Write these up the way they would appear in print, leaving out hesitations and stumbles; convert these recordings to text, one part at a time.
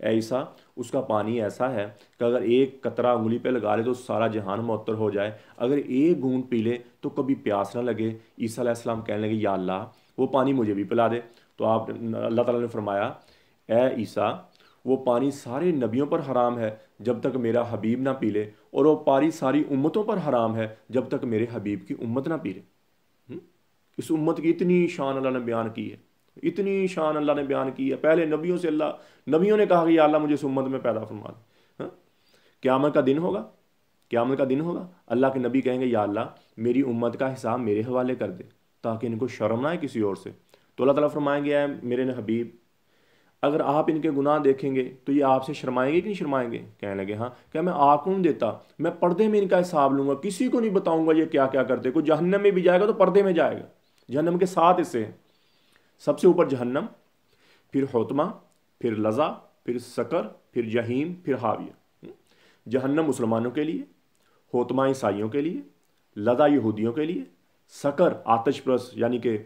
اے عیسیٰ اس کا پانی ایسا ہے کہ اگر ایک قطرہ انگلی پہ لگا لے تو سارا جہان معطر ہو جائے، اگر ایک گھونٹ پی لے تو کبھی پیاس نہ لگے۔ عیسیٰ علیہ السلام کہنے لگے یا اللہ وہ پانی مجھے بھی پلا دے۔ تو اللہ تعالیٰ نے فرمایا اے عیسیٰ وہ پانی سارے نبیوں پر حرام ہے جب تک میرا حبیب نہ پی لے، اور وہ پانی ساری امتوں پر حرام ہے جب تک میرے حبیب کی امت نہ پی لے۔ اس امت کی اتنی شان اللہ نے بیان کی ہے، اتنی شان اللہ نے بیان کی ہے۔ پہلے نبیوں سے نبیوں نے کہا کہ یا اللہ مجھے اس امت میں پیدا فرما دے۔ قیامت کا دن ہوگا، قیامت کا دن ہوگا، اللہ کے نبی کہیں گے یا اللہ میری امت کا حساب میرے حوالے کر دے تاکہ ان کو شرم نہ آئے کسی اور سے۔ تو اللہ تعالیٰ فرمائیں گے اے میرے حبیب اگر آپ ان کے گناہ دیکھیں گے تو یہ آپ سے شرمائیں گے کہ نہیں شرمائیں گے؟ کہنے لگے ہاں۔ کہ میں آپ کو نہیں دیتا، میں پردے میں ان کا حساب لوں گا، کسی کو نہیں بتاؤں گا یہ کیا کیا کرتے۔ کوئی جہنم میں بھی جائے گا تو پردے میں جائے گا، جہنم کے 7 حصے ہیں، سب سے اوپر جہنم، پھر حطمہ، پھر لظا، پھر سقر، پھر جہیم، پھر حاویہ۔ جہنم مسلمانوں کے لیے، حطمہ عیسائیوں کے لیے، لظا یہودیوں کے لیے، سقر آتش پرس یعنی کہ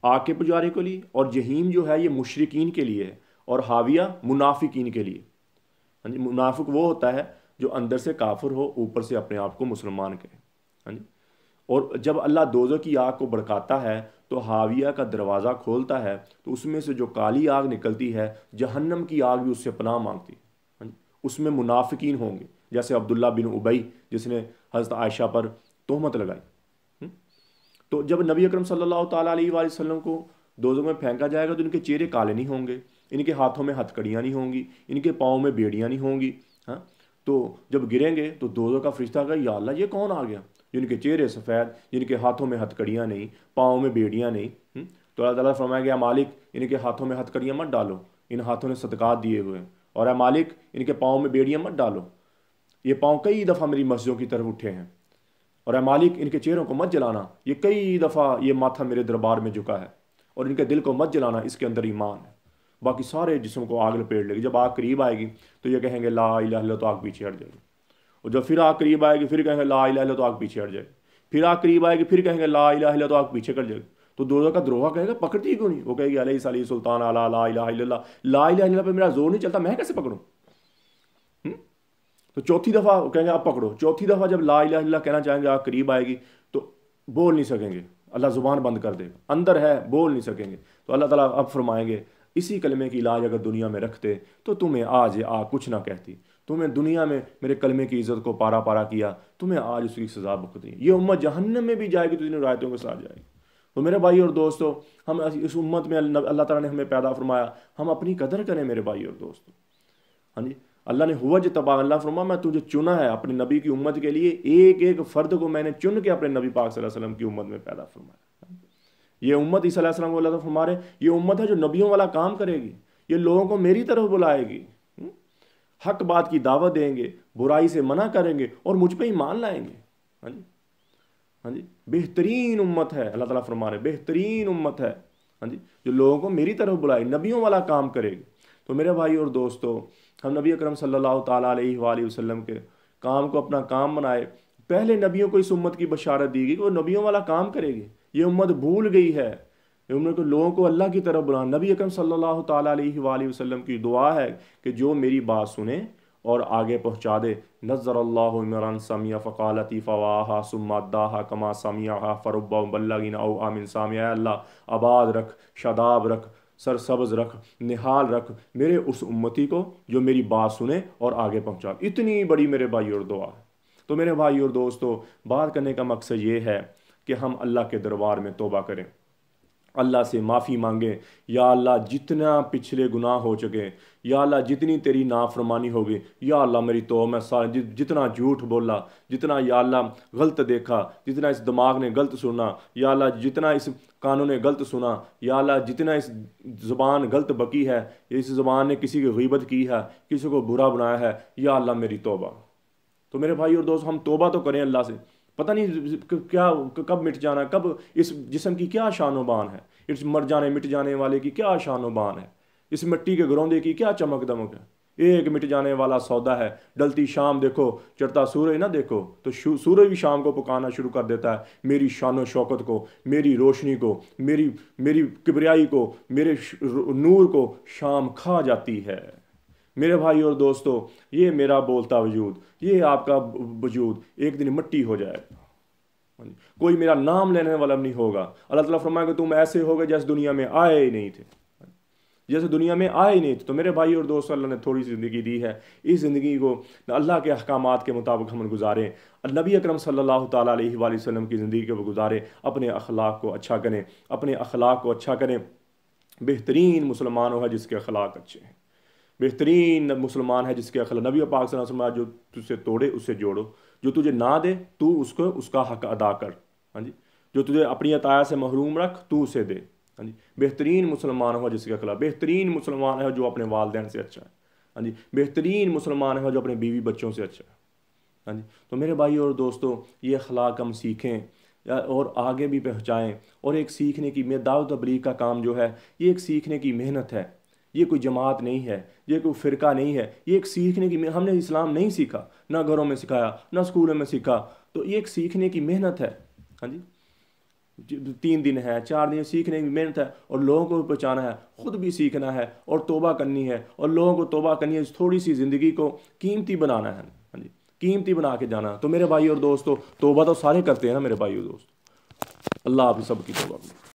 آگ کے پجارے کے لیے، اور جہیم جو ہے یہ مشرکین کے لیے ہے، اور حاویہ منافقین کے لیے۔ منافق وہ ہوتا ہے جو اندر سے کافر ہو، اوپر سے اپنے آپ کو مسلمان کہے۔ اور جب اللہ دوزخ کی آگ کو بھڑکاتا ہے تو حاویہ کا دروازہ کھولتا ہے تو اس میں سے جو کالی آگ نکلتی ہے، جہنم کی آگ بھی اس سے پناہ مانگتی ہے۔ اس میں منافقین ہوں گے، جیسے عبداللہ بن ابی جس نے حضرت عائشہ پر تہمت لگائی۔ تو جب نبی اکرم صلی اللہ تعالیٰ علیہ وآلہ وسلم کو دوزخ میں پھینکا جائے گا تو ان کے چہرے کالے نہیں ہوں گے، ان کے ہاتھوں میں ہتھکڑیاں نہیں ہوں گی، ان کے پاؤں میں بیڑیاں نہیں ہوں گی۔ تو جب گریں گے تو دوزخ کا فرشتہ کہے یا اللہ یہ کون آ گیا، جن کے چہرے سفید، جن کے ہاتھوں میں ہتھکڑیاں نہیں، پاؤں میں بیڑیاں نہیں۔ تو اللہ تعالیٰ فرمایا گیا مالک ان کے ہاتھوں میں ہتھکڑیاں مت ڈالو، ان ہاتھوں نے صدقات دیے ہوئے ہیں، اور اے مالک ان کے پاؤں میں بیڑیاں مت ڈالو، یہ پاؤں کئی دفعہ میری مسجدوں کی طرف اٹھے ہیں، اور اے مالک ان کے چہروں کو مت جلانا، یہ کئی دفعہ یہ ماتھا میرے دربار میں جھکا ہے، اور ان کے دل کو مت جلانا، اس کے اندر ایمان ہے۔ باقی سارے جسم کو آگ لپیٹ لے گی۔ جب آگ قریب آئے گی تو یہ کہیں گے لا الہ الا اللہ، تو آگ پیچھے ہٹ جائے گی، اور جب پھر آگ قریب آئے گی پھر کہیں گے لا الہ الا اللہ، تو آگ پیچھے ہٹ جائے گی، پھر آگ قریب آئے گی پھر کہیں گے لا الہ الا اللہ، تو آگ پیچھے کر جائے گی۔ تو دوزخ کا دروغہ کہے گا پکڑتی کیوں نہیں؟ وہ کہے گی علیہ علی سلطان علی لا الہ الا اللہ، لا الہ الا اللہ پہ میرا زور نہیں چلتا، میں کیسے پکڑوں؟ تو چوتھی دفعہ کہیں گے آپ پکڑو، چوتھی دفعہ جب لا الہ الا اللہ کہنا چاہیں گے آگ قریب آئے گی تو بول نہیں سکیں گے، اللہ زبان بند کر دے گا، اندر ہے بول نہیں سکیں گے۔ تو اللہ تعالیٰ اب فرمائیں گے اسی کلمے کی علاج اگر دنیا میں رکھتے تو تمہیں آج کچھ نہ کہتی، تمہیں دنیا میں میرے کلمے کی عزت کو پارا پارا کیا، تمہیں آج اس کی سزا بھگتنی۔ یہ امت جہنم میں بھی جائے گی تو ان رایتوں کے ساتھ جائے گی۔ تو میرے بھائی اور دوستو، ہم اس امت میں اللہ تعالیٰ نے ہمیں پیدا فرمایا، ہم اپنی قدر کریں میرے بھائی اور دوستو۔ ہاں جی، اللہ نے ہوا جتبا، اللہ فرما میں تجھے چنا ہے اپنے نبی کی امت کے لیے، ایک ایک فرد کو میں نے چن کے اپنے نبی پاک صلی اللہ علیہ وسلم کی امت میں پیدا فرمایا۔ یہ امت عیسیٰ علیہ السلام کو اللہ تعالیٰ فرما رہے یہ امت ہے جو نبیوں والا کام کرے گی، یہ لوگوں کو میری طرف بلائے گی، حق بات کی دعوت دیں گے، برائی سے منع کریں گے اور مجھ پہ ایمان لائیں گے۔ ہاں جی، ہاں جی، بہترین امت ہے، اللہ تعالیٰ فرما رہے بہترین امت ہے، ہاں جی، جو لوگوں کو میری طرف بلائے، نبیوں والا کام کرے گی۔ تو میرے بھائی اور دوستو، ہم نبی اکرم صلی اللہ تعالیٰ علیہ وآلہ وسلم کے کام کو اپنا کام بنائے۔ پہلے نبیوں کو اس امت کی بشارت دی گئی کہ وہ نبیوں والا کام کرے گی، یہ امت بھول گئی ہے، یہ امت کو لوگوں کو اللہ کی طرف بلانا۔ نبی اکرم صلی اللہ تعالیٰ علیہ وآلہ وسلم کی دعا ہے کہ جو میری بات سنے اور آگے پہنچا دے، نظر اللہ عمران سمیع فقالتی فواہا ثم اداہا کما سمیعہا فرب بلغین او آمن سامع۔ اے اللہ آباد رکھ، شاداب رکھ، سرسبز رکھ، نہال رکھ میرے اس امتی کو جو میری بات سنے اور آگے پہنچا۔ اتنی بڑی میرے بھائی اور دعا ہے۔ تو میرے بھائی اور دوستو، بات کرنے کا مقصد یہ ہے کہ ہم اللہ کے دربار میں توبہ کریں، اللہ سے معافی مانگیں۔ یا اللہ جتنا پچھلے گناہ ہو چکے، یا اللہ جتنی تیری نافرمانی ہوگی، یا اللہ میری توبہ، میں جتنا جھوٹ بولا، جتنا یا اللہ غلط دیکھا، جتنا اس دماغ نے غلط سنا، یا اللہ جتنا اس کانوں نے غلط سنا، یا اللہ جتنا اس زبان غلط بکی ہے، اس زبان نے کسی کی غیبت کی ہے، کسی کو برا بنایا ہے، یا اللہ میری توبہ۔ تو میرے بھائی اور دوست، ہم توبہ تو کریں اللہ سے، پتہ نہیں کیا کب مٹ جانا، کب اس جسم کی کیا شان و بان ہے، اس مر جانے مٹ جانے والے کی کیا شان و بان ہے، اس مٹی کے گروندے کی کیا چمک دمک ہے، ایک مٹ جانے والا سودا ہے۔ ڈلتی شام دیکھو، چڑھتا سورج نہ دیکھو، تو سورج بھی شام کو پکانا شروع کر دیتا ہے میری شان و شوکت کو، میری روشنی کو، میری کبریائی کو، میرے نور کو شام کھا جاتی ہے، میرے بھائی اور دوستو، یہ میرا بولتا وجود، یہ آپ کا وجود ایک دن مٹی ہو جائے گا، کوئی میرا نام لینے والا نہیں ہوگا۔ اللہ تعالیٰ فرمائے کہ تم ایسے ہوگے جیسے دنیا میں آئے ہی نہیں تھے، جیسے دنیا میں آئے ہی نہیں تھے۔ تو میرے بھائی اور دوستو، اللہ نے تھوڑی سی زندگی دی ہے، اس زندگی کو اللہ کے احکامات کے مطابق ہم گزاریں، نبی اکرم صلی اللہ تعالیٰ علیہ وآلہ وسلم کی زندگی کو گزاریں، اپنے اخلاق کو اچھا کریں، اپنے اخلاق کو اچھا کریں۔ بہترین مسلمان ہے جس کے اخلاق اچھے ہیں، بہترین مسلمان ہے جس کے اخلاق، نبی پاک صلی اللہ علیہ وسلم جو تجھ سے توڑے اس سے جوڑو، جو تجھے نہ دے تو اس کا حق ادا کر، ہاں جی، جو تجھے اپنی عطایا سے محروم رکھ تو اسے دے، ہاں جی۔ بہترین مسلمان ہو جس کے اخلاق، بہترین مسلمان ہے جو اپنے والدین سے اچھا ہے، ہاں جی، بہترین مسلمان ہے جو اپنے بیوی بچوں سے اچھا ہے، ہاں جی۔ تو میرے بھائی اور دوستو، یہ اخلاق ہم سیکھیں اور آگے بھی پہنچائیں۔ اور ایک سیکھنے کی دعوت تبلیغ کا کام جو ہے، یہ ایک سیکھنے کی محنت ہے، یہ کوئی جماعت نہیں ہے، یہ کوئی فرقہ نہیں ہے، یہ ایک سیکھنے کی ہم نے اسلام نہیں سیکھا، نہ گھروں میں سکھایا، نہ اسکولوں میں سیکھا، تو یہ ایک سیکھنے کی محنت ہے، ہاں جی۔ 3 دن ہے، 4 دن سیکھنے کی محنت ہے، اور لوگوں کو بھی پہنچانا ہے، خود بھی سیکھنا ہے، اور توبہ کرنی ہے، اور لوگوں کو توبہ کرنی ہے، اس تھوڑی سی زندگی کو قیمتی بنانا ہے، ہاں جی، قیمتی بنا کے جانا۔ تو میرے بھائی اور دوستو، توبہ تو سارے کرتے ہیں نا میرے بھائی اور دوستو، اللہ آپ سب کی توبہ کرے۔